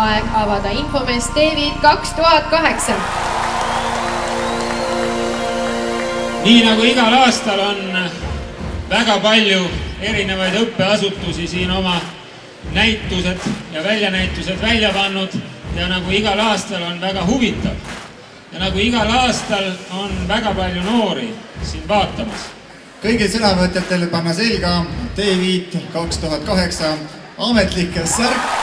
aeg avada Infomest TV 2008. Nii nagu igal aastal on väga palju erinevaid õppeasutusi siin oma näitused ja väljanäitused välja pannud ja nagu igal aastal on väga huvitav. Ja nagu igal aastal on väga palju noori siin vaatamas. Kõigil sõnavõtjatele panna selga T5 2008 ametlik särk.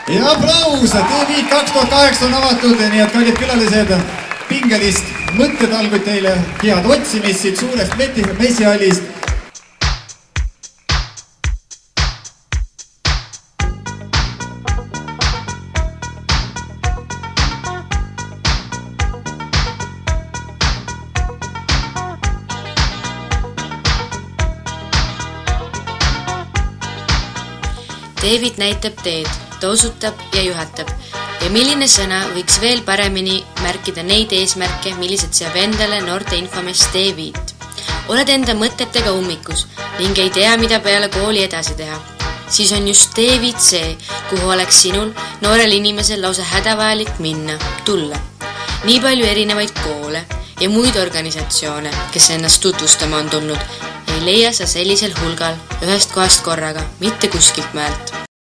Ja aplaus! T5 2008 on avatud, nii et kallid külalised, pingelist mõttetalgut teile, head otsimist siit suurest messihallist. David näitab teed, toosutab ja juhatab. Ja milline sõna võiks veel paremini märkida neid eesmärke, millised seab endale noorte Infomest T5. Oled enda mõtetega ummikus ning ei tea, mida peale kooli edasi teha. Siis on just T5 see, kuhu oleks sinul, noorel inimesel lausa hädavajalik minna, tulla. Nii palju erinevaid koole ja muid organisatsioone, kes ennast tutvustama on tulnud, ei leia sa sellisel hulgal ühest kohast korraga, mitte kuskilt mäelt.